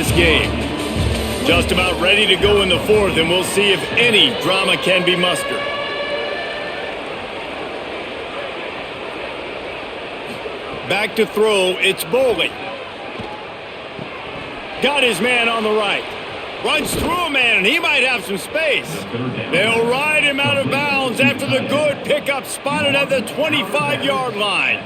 this game. Just about ready to go in the fourth, and we'll see if any drama can be mustered. Back to throw, it's Bowley. Got his man on the right. Runs through a man, and he might have some space. They'll ride him out of bounds after the good pickup spotted at the 25-yard line.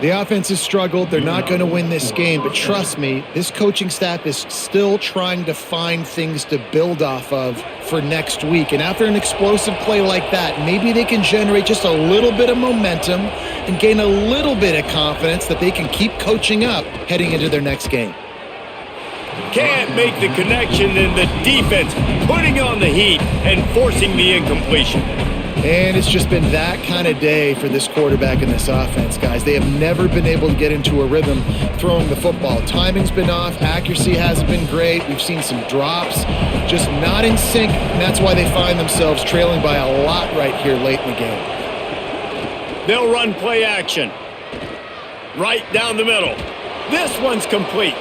The offense has struggled. They're not going to win this game, but trust me, this coaching staff is still trying to find things to build off of for next week. And after an explosive play like that, maybe they can generate just a little bit of momentum and gain a little bit of confidence that they can keep coaching up heading into their next game. Can't make the connection, and the defense putting on the heat and forcing the incompletion. And it's just been that kind of day for this quarterback and this offense, guys. They have never been able to get into a rhythm throwing the football. Timing's been off. Accuracy hasn't been great. We've seen some drops, just not in sync, and that's why they find themselves trailing by a lot right here late in the game. They'll run play action. Right down the middle. This one's complete.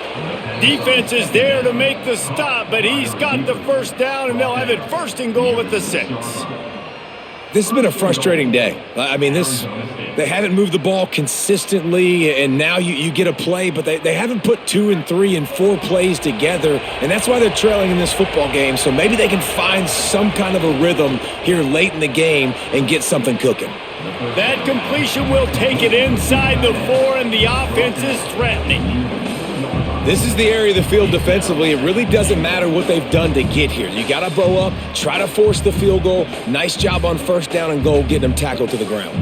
Defense is there to make the stop, but he's got the first down, and they'll have it first and goal at the 6. This has been a frustrating day. I mean, they haven't moved the ball consistently, and now you get a play, but they haven't put 2 and 3 and 4 plays together, and that's why they're trailing in this football game. So maybe they can find some kind of a rhythm here late in the game and get something cooking. That completion will take it inside the 4, and the offense is threatening. This is the area of the field defensively. It really doesn't matter what they've done to get here. You got to bow up, try to force the field goal. Nice job on first down and goal, getting them tackled to the ground.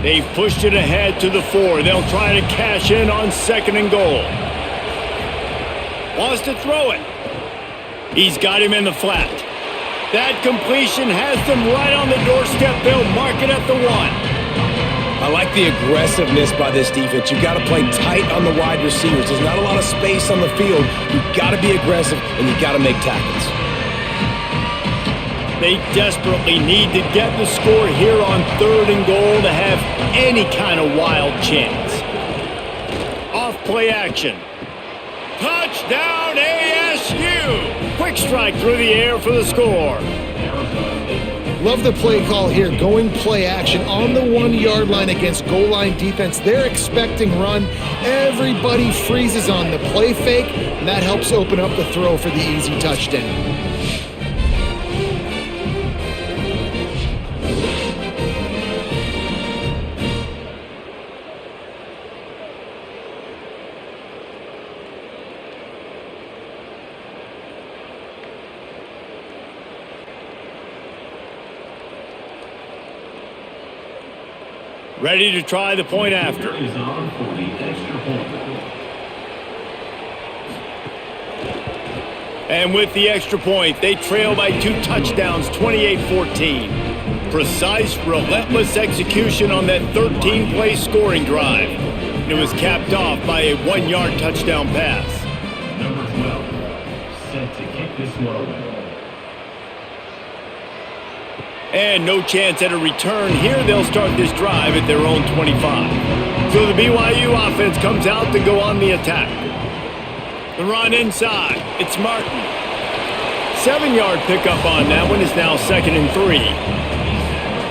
They've pushed it ahead to the 4. They'll try to cash in on second and goal. Wants to throw it. He's got him in the flat. That completion has them right on the doorstep. They'll mark it at the 1. I like the aggressiveness by this defense. You've got to play tight on the wide receivers. There's not a lot of space on the field. You've got to be aggressive, and you've got to make tackles. They desperately need to get the score here on third and goal to have any kind of wild chance. Off play action. Touchdown ASU! Quick strike through the air for the score. Love the play call here, going play action on the 1-yard line against goal line defense. They're expecting run. Everybody freezes on the play fake, and that helps open up the throw for the easy touchdown. Ready to try the point after. And with the extra point, they trail by 2 touchdowns, 28-14. Precise, relentless execution on that 13-play scoring drive. It was capped off by a 1-yard touchdown pass. Number 12, set to kick this one away. And no chance at a return here. They'll start this drive at their own 25. So the BYU offense comes out to go on the attack. The run inside. It's Martin. 7-yard pickup on that one is now 2nd and 3.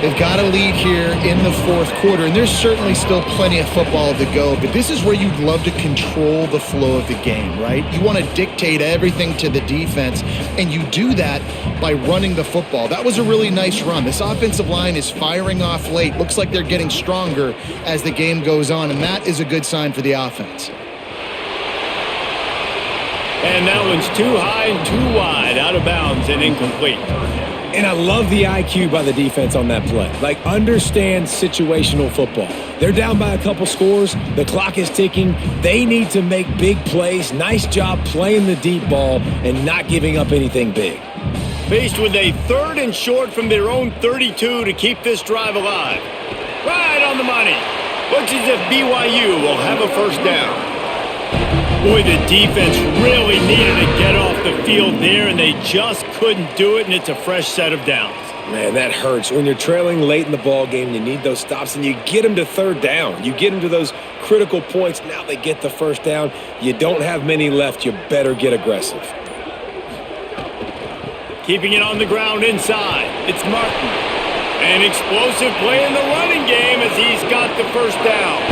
They've got a lead here in the fourth quarter, and there's certainly still plenty of football to go, but this is where you'd love to control the flow of the game, right? You want to dictate everything to the defense, and you do that by running the football. That was a really nice run. This offensive line is firing off late. Looks like they're getting stronger as the game goes on, and that is a good sign for the offense. And that one's too high and too wide, out of bounds and incomplete. And I love the IQ by the defense on that play. Like, understand situational football. They're down by a couple scores. The clock is ticking. They need to make big plays. Nice job playing the deep ball and not giving up anything big. Faced with a 3rd and short from their own 32 to keep this drive alive. Right on the money. Looks as if BYU will have a first down. Boy, the defense really needed to get off the field there, and they just couldn't do it, and it's a fresh set of downs. Man, that hurts. When you're trailing late in the ball game, you need those stops, and you get them to third down. You get them to those critical points. Now they get the first down. You don't have many left. You better get aggressive. Keeping it on the ground inside. It's Martin. An explosive play in the running game as he's got the first down.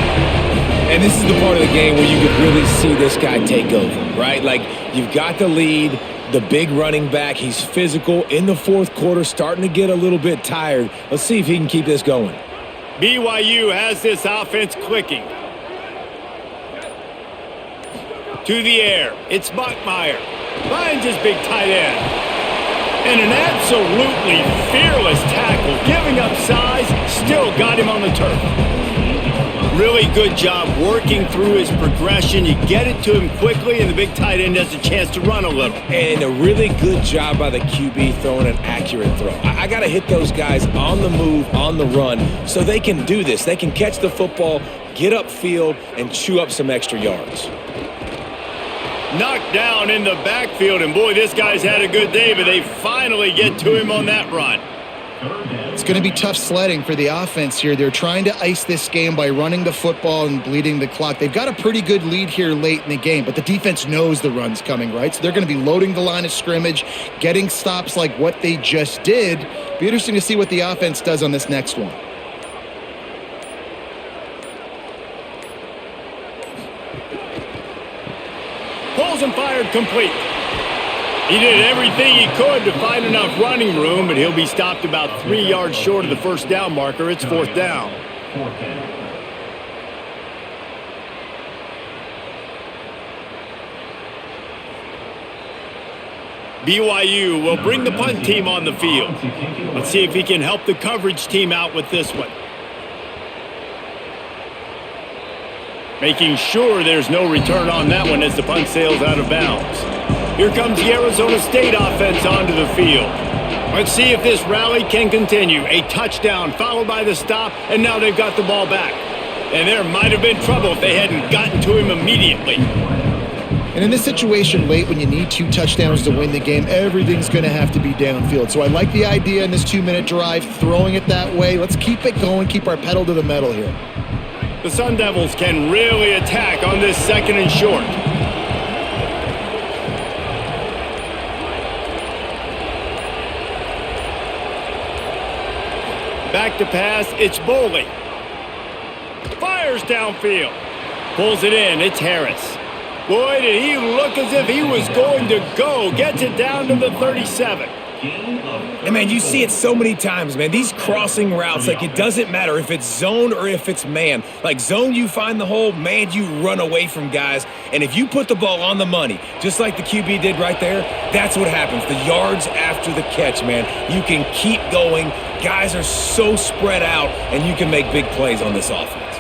And this is the part of the game where you could really see this guy take over, right? Like, you've got the lead. The big running back, he's physical in the fourth quarter, starting to get a little bit tired. Let's see if he can keep this going. BYU has this offense clicking. To the air, it's Bachmeier. Finds his big tight end. And an absolutely fearless tackle, giving up size, still got him on the turf. Really good job working through his progression. You get it to him quickly, and the big tight end has a chance to run a little. And a really good job by the QB throwing an accurate throw. I got to hit those guys on the move, on the run, so they can do this. They can catch the football, get upfield, and chew up some extra yards. Knocked down in the backfield, and boy, this guy's had a good day, but they finally get to him on that run. It's going to be tough sledding for the offense here. They're trying to ice this game by running the football and bleeding the clock. They've got a pretty good lead here late in the game, but the defense knows the run's coming, right? So they're going to be loading the line of scrimmage, getting stops like what they just did. Be interesting to see what the offense does on this next one. Pulls and fired complete. He did everything he could to find enough running room, but he'll be stopped about 3 yards short of the first down marker. It's fourth down. BYU will bring the punt team on the field. Let's see if he can help the coverage team out with this one. Making sure there's no return on that one as the punt sails out of bounds. Here comes the Arizona State offense onto the field. Let's see if this rally can continue. A touchdown followed by the stop, and now they've got the ball back. And there might have been trouble if they hadn't gotten to him immediately. And in this situation late when you need 2 touchdowns to win the game, everything's going to have to be downfield. So I like the idea in this 2-minute drive, throwing it that way. Let's keep it going, keep our pedal to the metal here. The Sun Devils can really attack on this second and short. Back to pass, it's Boley. Fires downfield. Pulls it in, it's Harris. Boy, did he look as if he was going to go. Gets it down to the 37. And, man, you see it so many times, man. These crossing routes, like, it doesn't matter if it's zone or if it's man. Like, zone, you find the hole. Man, you run away from guys. And if you put the ball on the money, just like the QB did right there, that's what happens. The yards after the catch, man, you can keep going. Guys are so spread out, and you can make big plays on this offense.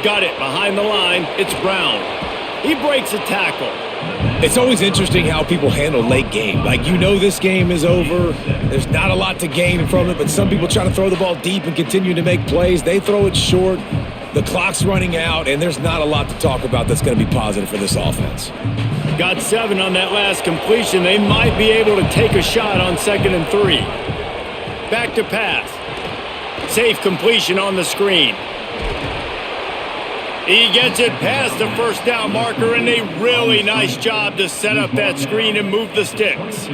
Got it behind the line. It's Brown. He breaks a tackle. It's always interesting how people handle late game. Like, you know this game is over. There's not a lot to gain from it, but some people try to throw the ball deep and continue to make plays. They throw it short. The clock's running out, and there's not a lot to talk about that's going to be positive for this offense. Got 7 on that last completion. They might be able to take a shot on 2nd and 3. Back to pass. Safe completion on the screen. He gets it past the first down marker, and a really nice job to set up that screen and move the sticks.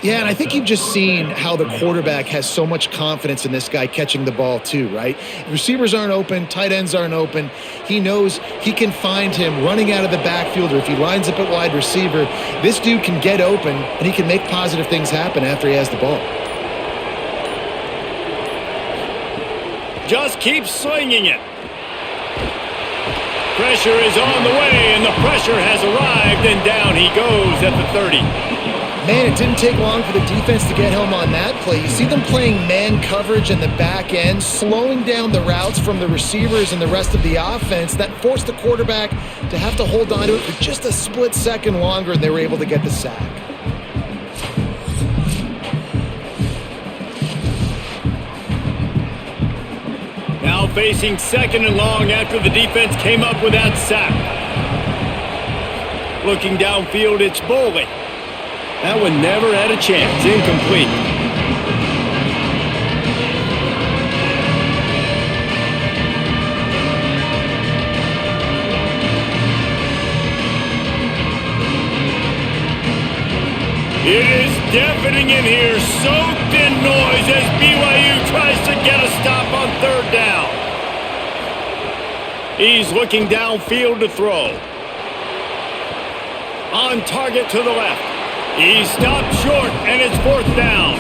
Yeah, and I think you've just seen how the quarterback has so much confidence in this guy catching the ball too, right? Receivers aren't open, tight ends aren't open. He knows he can find him running out of the backfield, or if he lines up at wide receiver, this dude can get open, and he can make positive things happen after he has the ball. Just keep slinging it. Pressure is on the way, and the pressure has arrived, and down he goes at the 30. Man, it didn't take long for the defense to get home on that play. You see them playing man coverage in the back end, slowing down the routes from the receivers and the rest of the offense. That forced the quarterback to have to hold on to it for just a split second longer, and they were able to get the sack. Now facing 2nd and long after the defense came up with that sack. Looking downfield, it's Boley. That one never had a chance. Incomplete. It is deafening in here, soaked in noise as BYU tries to get a stop on third down. He's looking downfield to throw. On target to the left. He stopped short, and it's fourth down.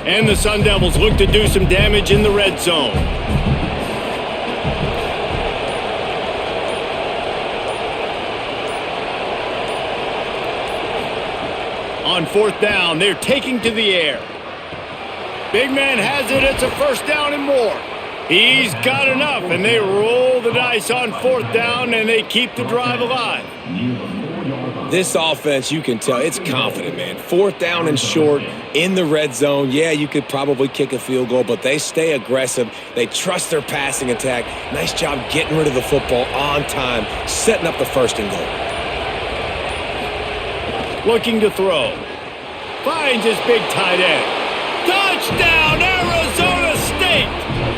And the Sun Devils look to do some damage in the red zone. On fourth down, they're taking to the air. Big man has it. It's a first down and more. He's got enough, and they roll the dice on fourth down, and they keep the drive alive. This offense, you can tell, it's confident, man. Fourth down and short in the red zone. Yeah, you could probably kick a field goal, but they stay aggressive. They trust their passing attack. Nice job getting rid of the football on time, setting up the first and goal. Looking to throw. Finds his big tight end. Touchdown, Arizona State!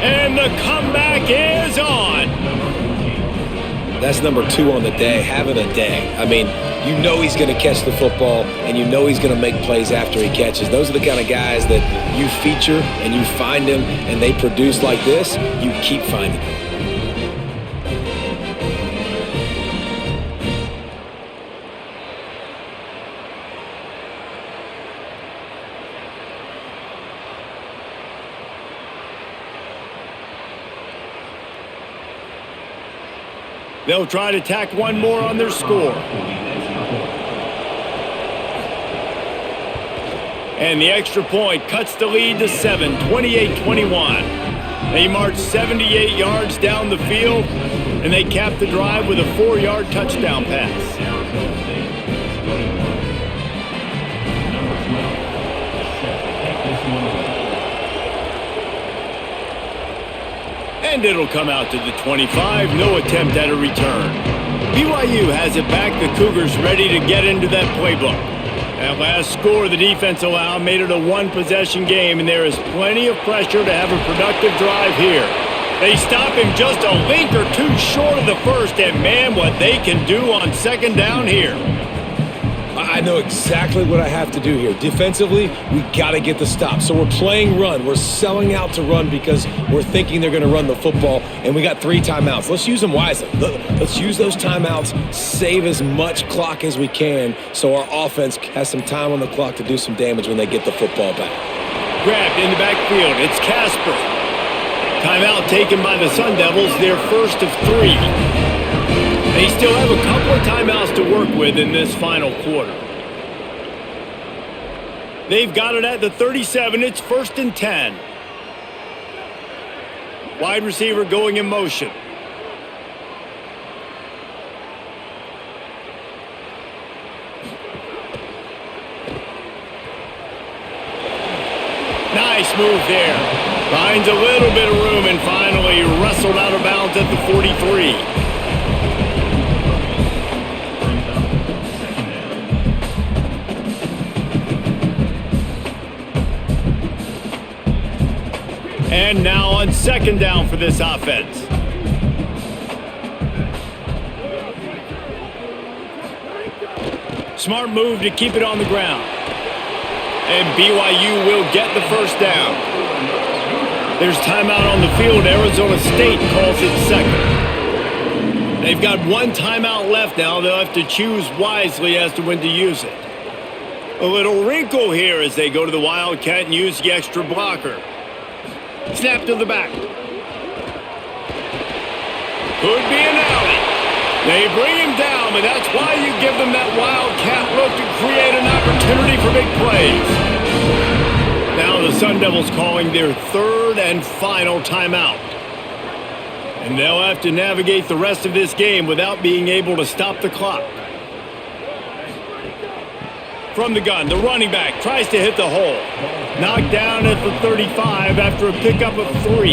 And the comeback is on. That's number 2 on the day, having a day. I mean, you know he's going to catch the football, and you know he's going to make plays after he catches. Those are the kind of guys that you feature and you find them, and they produce like this, you keep finding them. They'll try to tack one more on their score. And the extra point cuts the lead to 7, 28-21. They march 78 yards down the field, and they cap the drive with a 4-yard touchdown pass. And it'll come out to the 25. No attempt at a return. BYU has it back. The Cougars ready to get into that playbook. That last score the defense allowed made it a one-possession game, and there is plenty of pressure to have a productive drive here. They stop him just a link or two short of the first, and man, what they can do on second down here. I know exactly what I have to do here. Defensively, we got to get the stop. So we're playing run. We're selling out to run because we're thinking they're going to run the football, and we got 3 timeouts. Let's use them wisely. Let's use those timeouts, save as much clock as we can so our offense has some time on the clock to do some damage when they get the football back. Grabbed in the backfield. It's Casper. Timeout taken by the Sun Devils, their first of 3. They still have a couple of timeouts to work with in this final quarter. They've got it at the 37. It's first and 10. Wide receiver going in motion. Nice move there. Finds a little bit of room and finally wrestled out of bounds at the 43. And now on second down for this offense. Smart move to keep it on the ground. And BYU will get the first down. There's timeout on the field. Arizona State calls it second. They've got 1 timeout left now. They'll have to choose wisely as to when to use it. A little wrinkle here as they go to the Wildcat and use the extra blocker. Snap to the back. Could be an alley. They bring him down, but that's why you give them that Wildcat look to create an opportunity for big plays. Now the Sun Devils calling their 3rd and final timeout. And they'll have to navigate the rest of this game without being able to stop the clock. From the gun, the running back tries to hit the hole. Knocked down at the 35 after a pickup of 3.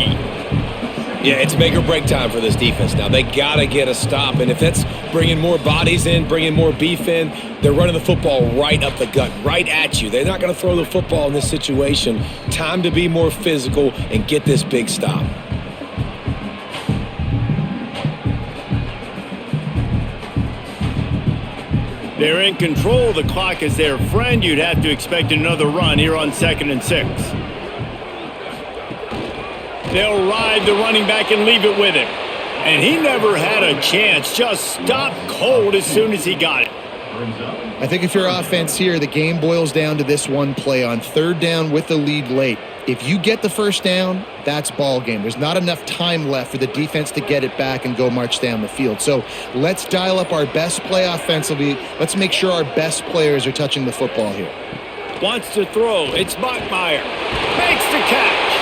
Yeah, it's make or break time for this defense now. They got to get a stop, and if that's bringing more bodies in, bringing more beef in, they're running the football right up the gut, right at you. They're not going to throw the football in this situation. Time to be more physical and get this big stop. They're in control. The clock is their friend. You'd have to expect another run here on 2nd and 6. They'll ride the running back and leave it with him. And he never had a chance. Just stopped cold as soon as he got it. I think if you're offense here, the game boils down to this one play on 3rd down with the lead late. If you get the first down, that's ball game. There's not enough time left for the defense to get it back and go march down the field. So let's dial up our best play offensively. Let's make sure our best players are touching the football here. Wants to throw. It's Bachmeier. Makes the catch.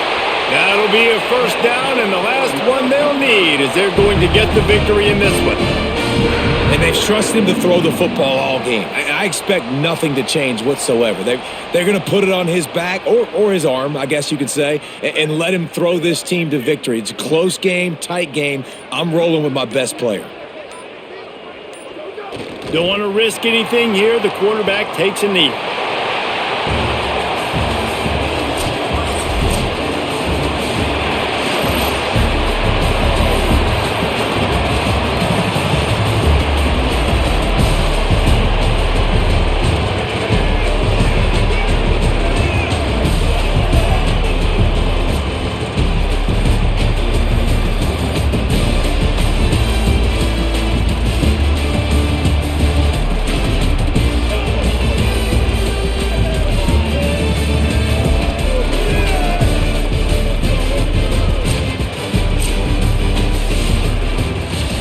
That'll be a first down, and the last one they'll need as they're going to get the victory in this one. And they've trusted him to throw the football all game. I expect nothing to change whatsoever. They're going to put it on his back or his arm, I guess you could say, and let him throw this team to victory. It's a close game, tight game. I'm rolling with my best player. Don't want to risk anything here. The quarterback takes a knee.